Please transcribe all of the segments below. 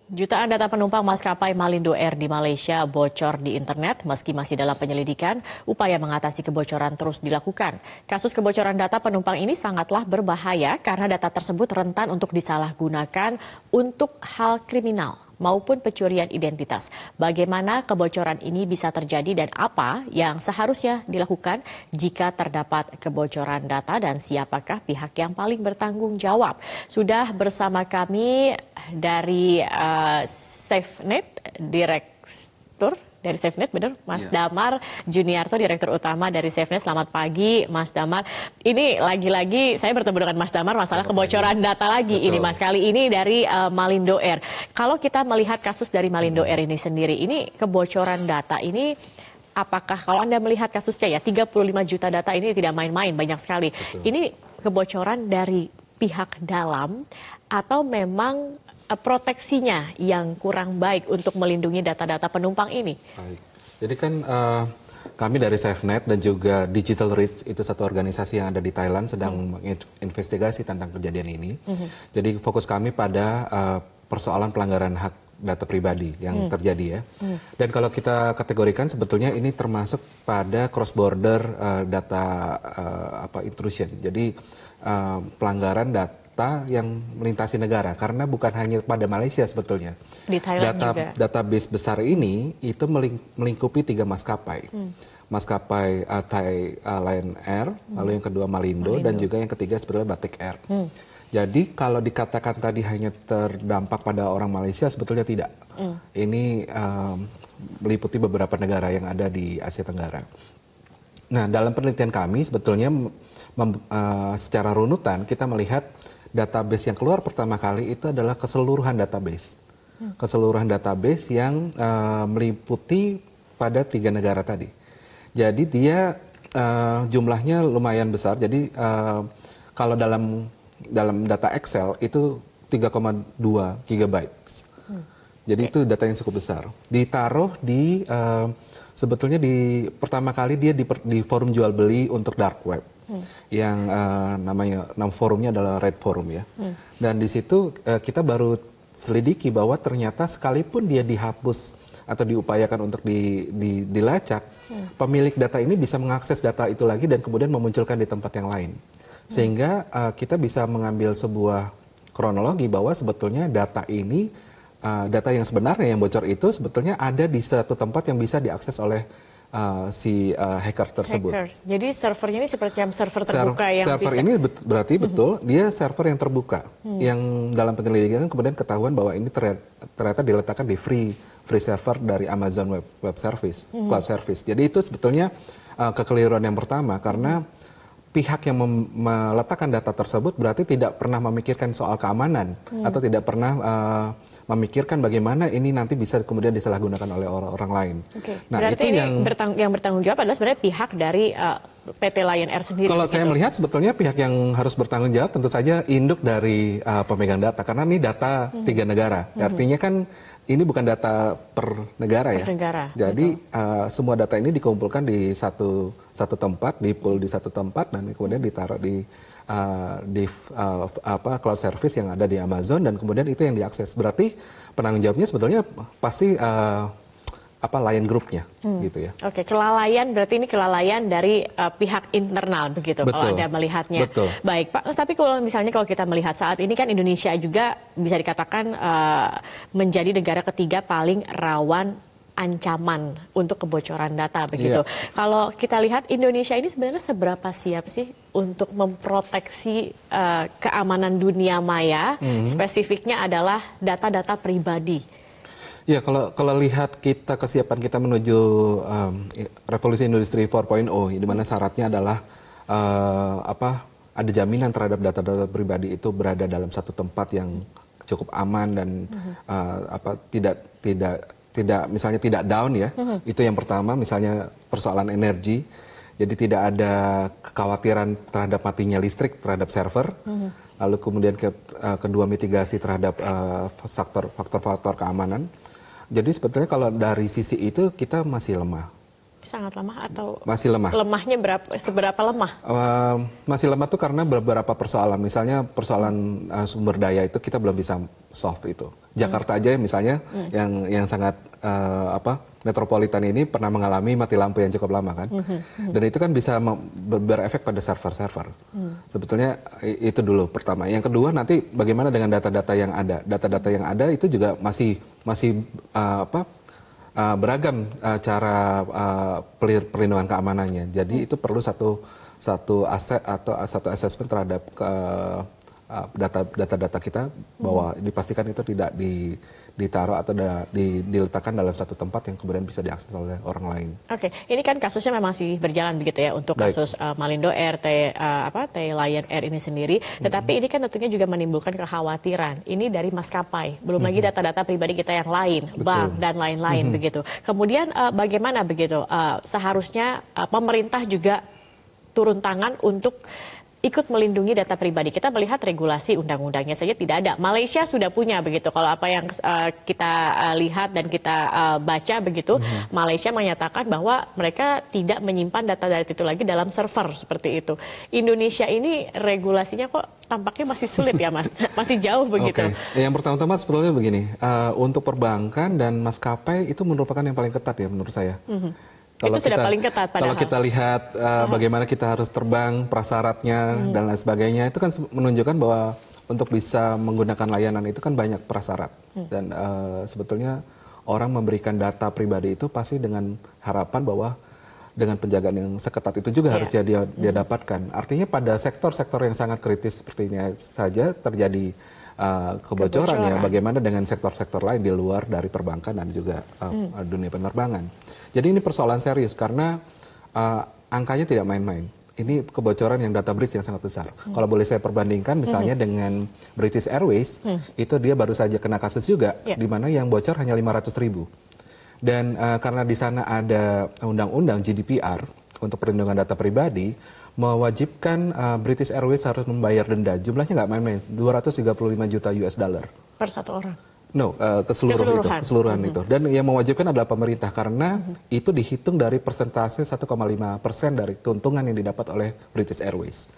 Jutaan data penumpang maskapai Malindo Air di Malaysia bocor di internet. Meski masih dalam penyelidikan, upaya mengatasi kebocoran terus dilakukan. Kasus kebocoran data penumpang ini sangatlah berbahaya karena data tersebut rentan untuk disalahgunakan untuk hal kriminal maupun pencurian identitas. Bagaimana kebocoran ini bisa terjadi dan apa yang seharusnya dilakukan jika terdapat kebocoran data dan siapakah pihak yang paling bertanggung jawab? Sudah bersama kami dari SafeNet, Direktur dari SafeNet, benar, Mas Damar Juniarto, Direktur Utama dari SafeNet. Selamat pagi, Mas Damar. Ini lagi-lagi saya bertemu dengan Mas Damar masalah kebocoran data lagi. Betul. Ini Mas, kali ini dari Malindo Air. Kalau kita melihat kasus dari Malindo Air ini sendiri, ini kebocoran data ini apakah kalau Anda melihat kasusnya ya 35 juta data ini tidak main-main, banyak sekali. Betul. Ini kebocoran dari pihak dalam atau memang proteksinya yang kurang baik untuk melindungi data-data penumpang ini? Baik. Jadi kan kami dari SafeNet dan juga Digital Reach, itu satu organisasi yang ada di Thailand, sedang menginvestigasi tentang kejadian ini. Jadi fokus kami pada persoalan pelanggaran hak data pribadi yang terjadi ya. Dan kalau kita kategorikan sebetulnya ini termasuk pada cross border data intrusion. Jadi pelanggaran data yang melintasi negara, karena bukan hanya pada Malaysia sebetulnya. Di Thailand juga. Database besar ini itu melingkupi 3 maskapai. Maskapai Thai Lion Air, lalu yang kedua Malindo, dan juga yang ketiga sebetulnya Batik Air. Jadi kalau dikatakan tadi hanya terdampak pada orang Malaysia, sebetulnya tidak. Ini meliputi beberapa negara yang ada di Asia Tenggara. Nah, dalam penelitian kami sebetulnya secara runutan kita melihat database yang keluar pertama kali itu adalah keseluruhan database. Keseluruhan database yang meliputi pada 3 negara tadi. Jadi dia jumlahnya lumayan besar. Jadi kalau dalam data Excel itu 3,2 GB. Jadi itu data yang cukup besar. Ditaruh di sebetulnya pertama kali dia di forum jual beli untuk dark web. Yang nama forumnya adalah Red Forum ya. Dan di situ kita baru selidiki bahwa ternyata sekalipun dia dihapus atau diupayakan untuk dilacak, pemilik data ini bisa mengakses data itu lagi dan kemudian memunculkan di tempat yang lain. Sehingga kita bisa mengambil sebuah kronologi bahwa sebetulnya data ini, data yang sebenarnya yang bocor itu sebetulnya ada di satu tempat yang bisa diakses oleh si hacker tersebut. Jadi servernya ini seperti yang server terbuka yang server bisa... ini berarti betul dia server yang terbuka, yang dalam penyelidikan kemudian ketahuan bahwa ini ternyata diletakkan di free server dari Amazon Web Service, Cloud Service. Jadi itu sebetulnya kekeliruan yang pertama, karena pihak yang meletakkan data tersebut berarti tidak pernah memikirkan soal keamanan atau tidak pernah memikirkan bagaimana ini nanti bisa kemudian disalahgunakan oleh orang lain. Nah, berarti itu yang bertanggung jawab adalah sebenarnya pihak dari PT Lion Air sendiri. Kalau saya melihat sebetulnya pihak yang harus bertanggung jawab tentu saja induk dari pemegang data, karena ini data 3 negara. Artinya kan ini bukan data per negara ya. Jadi semua data ini dikumpulkan di satu tempat, di-pool di satu tempat, dan kemudian ditaruh di cloud service yang ada di Amazon, dan kemudian itu yang diakses. Berarti penanggung jawabnya sebetulnya pasti Lion Group-nya gitu ya. Oke, kelalaian berarti ini kelalaian dari pihak internal begitu. Betul, kalau Anda melihatnya. Betul. Baik, Pak. Tapi kalau kita melihat saat ini kan Indonesia juga bisa dikatakan menjadi negara ketiga paling rawan ancaman untuk kebocoran data begitu. Kalau kita lihat Indonesia ini sebenarnya seberapa siap sih untuk memproteksi keamanan dunia maya, spesifiknya adalah data-data pribadi. Ya, kalau lihat kesiapan kita menuju revolusi industri 4.0, di mana syaratnya adalah ada jaminan terhadap data-data pribadi itu berada dalam satu tempat yang cukup aman dan misalnya tidak down ya. Itu yang pertama, misalnya persoalan energi. Jadi tidak ada kekhawatiran terhadap matinya listrik terhadap server. Lalu kemudian kedua, mitigasi terhadap faktor-faktor keamanan. Jadi sebetulnya kalau dari sisi itu kita masih lemah. Sangat lemah atau Masih lemah. lemahnya seberapa lemah? Masih lemah tuh karena beberapa persoalan. Misalnya persoalan sumber daya itu kita belum bisa solve itu. Jakarta aja misalnya yang sangat metropolitan ini pernah mengalami mati lampu yang cukup lama kan. Dan itu kan bisa berefek pada server-server. Sebetulnya itu dulu pertama. Yang kedua nanti bagaimana dengan data-data yang ada. Data-data yang ada itu juga masih beragam cara perlindungan keamanannya. Jadi itu perlu satu aset atau satu assessment terhadap data-data kita bahwa dipastikan itu tidak ditaruh atau diletakkan dalam satu tempat yang kemudian bisa diakses oleh orang lain. Oke, ini kan kasusnya memang masih berjalan begitu ya untuk kasus Malindo Air, Lion Air ini sendiri. Tetapi ini kan tentunya juga menimbulkan kekhawatiran. Ini dari maskapai, belum lagi data-data pribadi kita yang lain, bank dan lain-lain begitu. Kemudian bagaimana begitu? Seharusnya pemerintah juga turun tangan untuk ikut melindungi data pribadi. Kita melihat regulasi undang-undangnya saja tidak ada. Malaysia sudah punya begitu. Kalau apa yang kita lihat dan kita baca begitu, Malaysia menyatakan bahwa mereka tidak menyimpan data-data itu lagi dalam server seperti itu. Indonesia ini regulasinya kok tampaknya masih sulit ya Mas, masih jauh begitu. Oke. Yang pertama-tama sebetulnya begini, untuk perbankan dan maskapai itu merupakan yang paling ketat ya menurut saya. Kalau itu sudah paling ketat padahal. Kalau kita lihat bagaimana kita harus terbang, prasyaratnya dan lain sebagainya, itu kan menunjukkan bahwa untuk bisa menggunakan layanan itu kan banyak prasyarat. Dan sebetulnya orang memberikan data pribadi itu pasti dengan harapan bahwa dengan penjagaan yang seketat itu juga harus dia dapatkan. Artinya pada sektor-sektor yang sangat kritis sepertinya saja terjadi kebocoran ya. Bagaimana dengan sektor-sektor lain di luar dari perbankan dan juga dunia penerbangan. Jadi ini persoalan serius karena angkanya tidak main-main. Ini kebocoran yang data breach yang sangat besar. Kalau boleh saya perbandingkan misalnya dengan British Airways, itu dia baru saja kena kasus juga, di mana yang bocor hanya 500.000. Dan karena di sana ada undang-undang GDPR untuk perlindungan data pribadi, mewajibkan British Airways harus membayar denda. Jumlahnya nggak main-main, 235 juta US dollar. Per satu orang? No, keseluruhan itu. Dan yang mewajibkan adalah pemerintah karena itu dihitung dari persentase 1,5% dari keuntungan yang didapat oleh British Airways.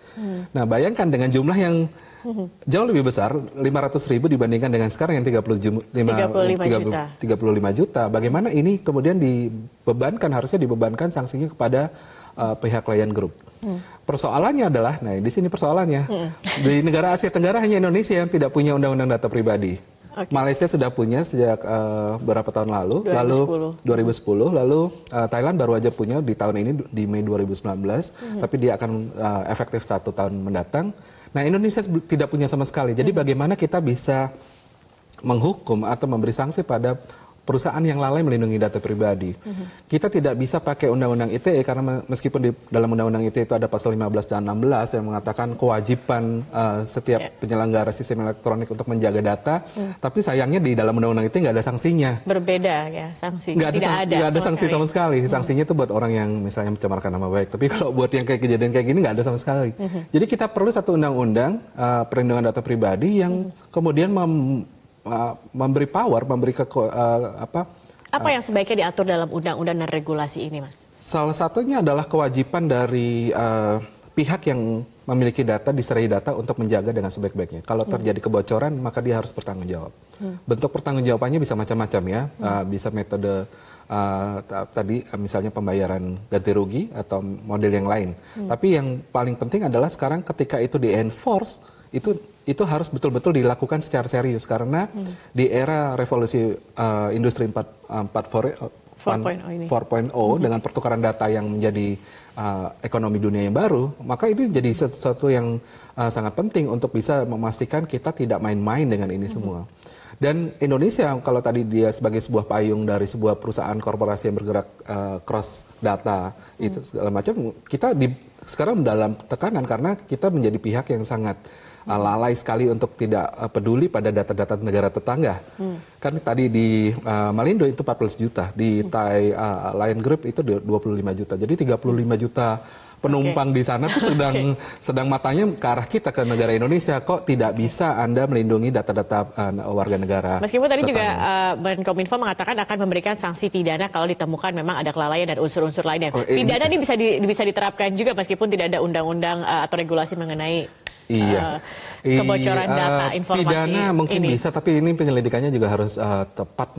Nah, bayangkan dengan jumlah yang jauh lebih besar, 500.000 dibandingkan dengan sekarang yang 35 juta. Bagaimana ini kemudian harusnya dibebankan sanksinya kepada pihak Lion Group. Persoalannya adalah, nah di sini persoalannya, di negara Asia Tenggara hanya Indonesia yang tidak punya undang-undang data pribadi. Malaysia sudah punya sejak beberapa tahun lalu, 2010, lalu Thailand baru aja punya di tahun ini di Mei 2019, tapi dia akan efektif 1 tahun mendatang. Nah, Indonesia tidak punya sama sekali. Jadi bagaimana kita bisa menghukum atau memberi sanksi pada perusahaan yang lalai melindungi data pribadi. Kita tidak bisa pakai undang-undang ITE karena meskipun di dalam undang-undang ITE itu ada pasal 15 dan 16 yang mengatakan kewajiban setiap penyelenggara sistem elektronik untuk menjaga data, tapi sayangnya di dalam undang-undang ITE nggak ada sanksinya. Berbeda ya sanksi. Nggak ada sanksi sama sekali. Sanksinya itu buat orang yang misalnya mencemarkan nama baik. Tapi kalau buat yang kayak kejadian kayak gini nggak ada sama sekali. Jadi kita perlu satu undang-undang perlindungan data pribadi yang kemudian memberi power, apa yang sebaiknya diatur dalam undang-undang dan regulasi ini, Mas? Salah satunya adalah kewajiban dari pihak yang memiliki data, diserai data untuk menjaga dengan sebaik-baiknya. Kalau terjadi kebocoran, maka dia harus bertanggung jawab. Bentuk pertanggungjawabannya bisa macam-macam ya, bisa metode tadi misalnya pembayaran ganti rugi atau model yang lain. Tapi yang paling penting adalah sekarang ketika itu di-enforce, itu harus betul-betul dilakukan secara serius karena di era revolusi industri 4.0 dengan pertukaran data yang menjadi ekonomi dunia yang baru, maka itu jadi sesuatu yang sangat penting untuk bisa memastikan kita tidak main-main dengan ini semua. Dan Indonesia kalau tadi dia sebagai sebuah payung dari sebuah perusahaan korporasi yang bergerak cross data itu segala macam, kita sekarang dalam tekanan karena kita menjadi pihak yang sangat lalai sekali untuk tidak peduli pada data-data negara tetangga. Kan tadi di Malindo itu 14 juta, di Thai Lion Group itu 25 juta. Jadi 35 juta penumpang di sana tuh sedang matanya ke arah kita, ke negara Indonesia. Kok tidak bisa Anda melindungi data-data warga negara? Meskipun tadi juga tetangga? Menkominfo mengatakan akan memberikan sanksi pidana kalau ditemukan memang ada kelalaian dan unsur-unsur lainnya. Pidana ini bisa diterapkan juga meskipun tidak ada undang-undang atau regulasi mengenai kebocoran data informasi. Pidana mungkin ini bisa, tapi ini penyelidikannya juga harus tepat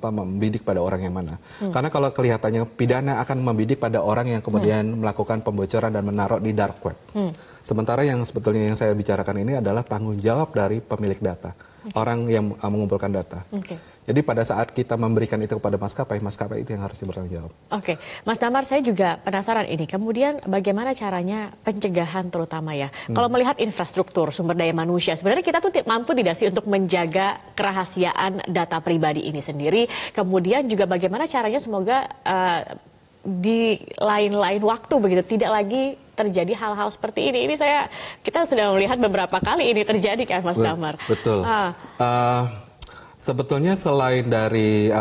membidik pada orang yang mana. Karena kalau kelihatannya pidana akan membidik pada orang yang kemudian melakukan pembocoran dan menaruh di dark web. Sementara yang sebetulnya yang saya bicarakan ini adalah tanggung jawab dari pemilik data, orang yang mengumpulkan data. Jadi pada saat kita memberikan itu kepada maskapai, maskapai itu yang harus bertanggung jawab. Oke, Mas Damar, saya juga penasaran ini. Kemudian bagaimana caranya pencegahan terutama ya? Kalau melihat infrastruktur, sumber daya manusia, sebenarnya kita tuh mampu tidak sih untuk menjaga kerahasiaan data pribadi ini sendiri? Kemudian juga bagaimana caranya semoga di lain-lain waktu begitu tidak lagi terjadi hal-hal seperti ini. Kita sudah melihat beberapa kali ini terjadi kan, Mas Damar? Betul. Sebetulnya selain dari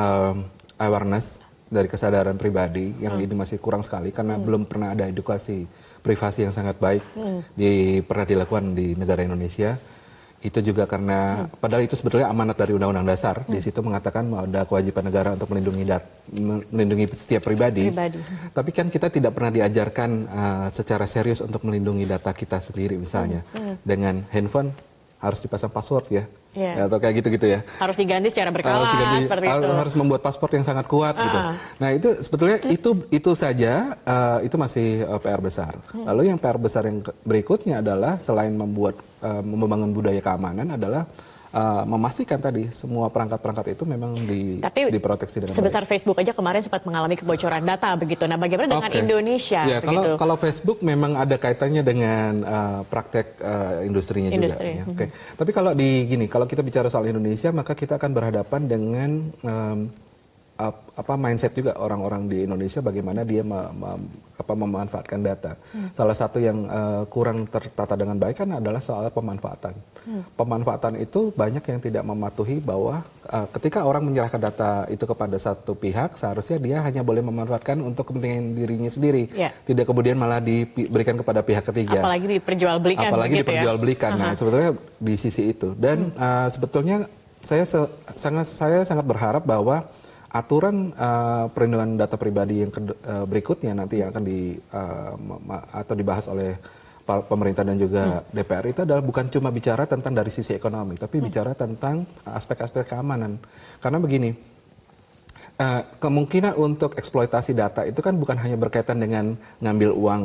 awareness, dari kesadaran pribadi yang ini masih kurang sekali karena belum pernah ada edukasi privasi yang sangat baik pernah dilakukan di negara Indonesia. Itu juga karena padahal itu sebetulnya amanat dari Undang-Undang Dasar. Di situ mengatakan ada kewajiban negara untuk melindungi setiap pribadi. Tapi kan kita tidak pernah diajarkan secara serius untuk melindungi data kita sendiri misalnya. Dengan handphone harus dipasang password ya. Atau kayak gitu-gitu ya. Harus diganti secara berkala seperti itu. Harus membuat paspor yang sangat kuat gitu. Nah, itu sebetulnya itu saja itu masih PR besar. Lalu yang PR besar yang berikutnya adalah selain membangun budaya keamanan adalah memastikan tadi semua perangkat-perangkat itu memang diproteksi dengan sebesar baik. Facebook aja kemarin sempat mengalami kebocoran data begitu. Nah, bagaimana dengan Indonesia? Ya, kalau Facebook memang ada kaitannya dengan praktek industrinya juga. Ya. Tapi kalau kita bicara soal Indonesia, maka kita akan berhadapan dengan mindset juga orang-orang di Indonesia bagaimana dia memanfaatkan data. Salah satu yang kurang tertata dengan baik kan adalah soal pemanfaatan. Pemanfaatan itu banyak yang tidak mematuhi bahwa ketika orang menyerahkan data itu kepada satu pihak, seharusnya dia hanya boleh memanfaatkan untuk kepentingan dirinya sendiri. Tidak kemudian malah diberikan kepada pihak ketiga. Apalagi diperjualbelikan. Nah, sebetulnya di sisi itu. Dan sebetulnya saya sangat berharap bahwa aturan perlindungan data pribadi yang berikutnya nanti yang akan dibahas oleh pemerintah dan juga DPR itu adalah bukan cuma bicara tentang dari sisi ekonomi, tapi bicara tentang aspek-aspek keamanan. Karena begini, kemungkinan untuk eksploitasi data itu kan bukan hanya berkaitan dengan ngambil uang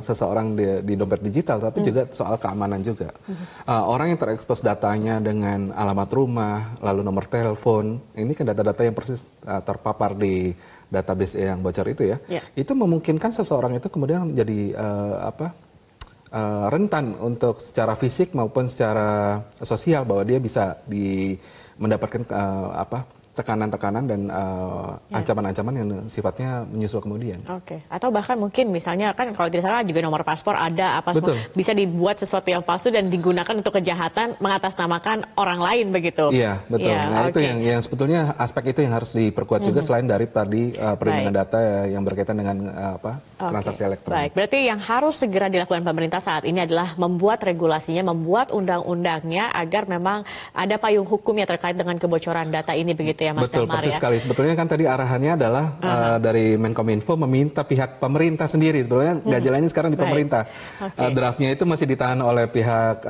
seseorang di dompet digital, tapi juga soal keamanan juga. Orang yang terekspos datanya dengan alamat rumah, lalu nomor telepon, ini kan data-data yang persis terpapar di database yang bocor itu ya. Itu memungkinkan seseorang itu kemudian menjadi rentan untuk secara fisik maupun secara sosial bahwa dia bisa mendapatkan tekanan-tekanan dan ancaman-ancaman yang sifatnya menyusul kemudian. Atau bahkan mungkin misalnya kan kalau tidak salah juga nomor paspor ada semua bisa dibuat sesuatu yang palsu dan digunakan untuk kejahatan mengatasnamakan orang lain begitu. Iya, betul. Nah, itu yang sebetulnya aspek itu yang harus diperkuat juga selain dari perlindungan data yang berkaitan dengan transaksi elektronik. Baik, berarti yang harus segera dilakukan pemerintah saat ini adalah membuat regulasinya, membuat undang-undangnya agar memang ada payung hukum yang terkait dengan kebocoran data ini begitu ya Mas Betul, Damar, persis sekali. Sebetulnya kan tadi arahannya adalah dari Menkominfo meminta pihak pemerintah sendiri. Sebetulnya gajalannya sekarang di pemerintah. Draftnya itu masih ditahan oleh pihak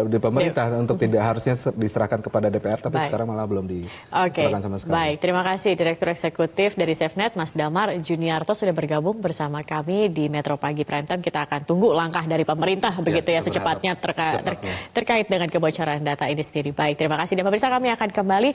di pemerintah untuk tidak harusnya diserahkan kepada DPR, tapi sekarang malah belum diserahkan sama sekali. Baik, terima kasih Direktur Eksekutif dari SafeNet, Mas Damar Juniarto sudah bergabung bersama kami di Metro Pagi Prime Time. Kita akan tunggu langkah dari pemerintah begitu ya secepatnya terkait dengan kebocoran data ini sendiri. Baik, terima kasih dan pemirsa kami akan kembali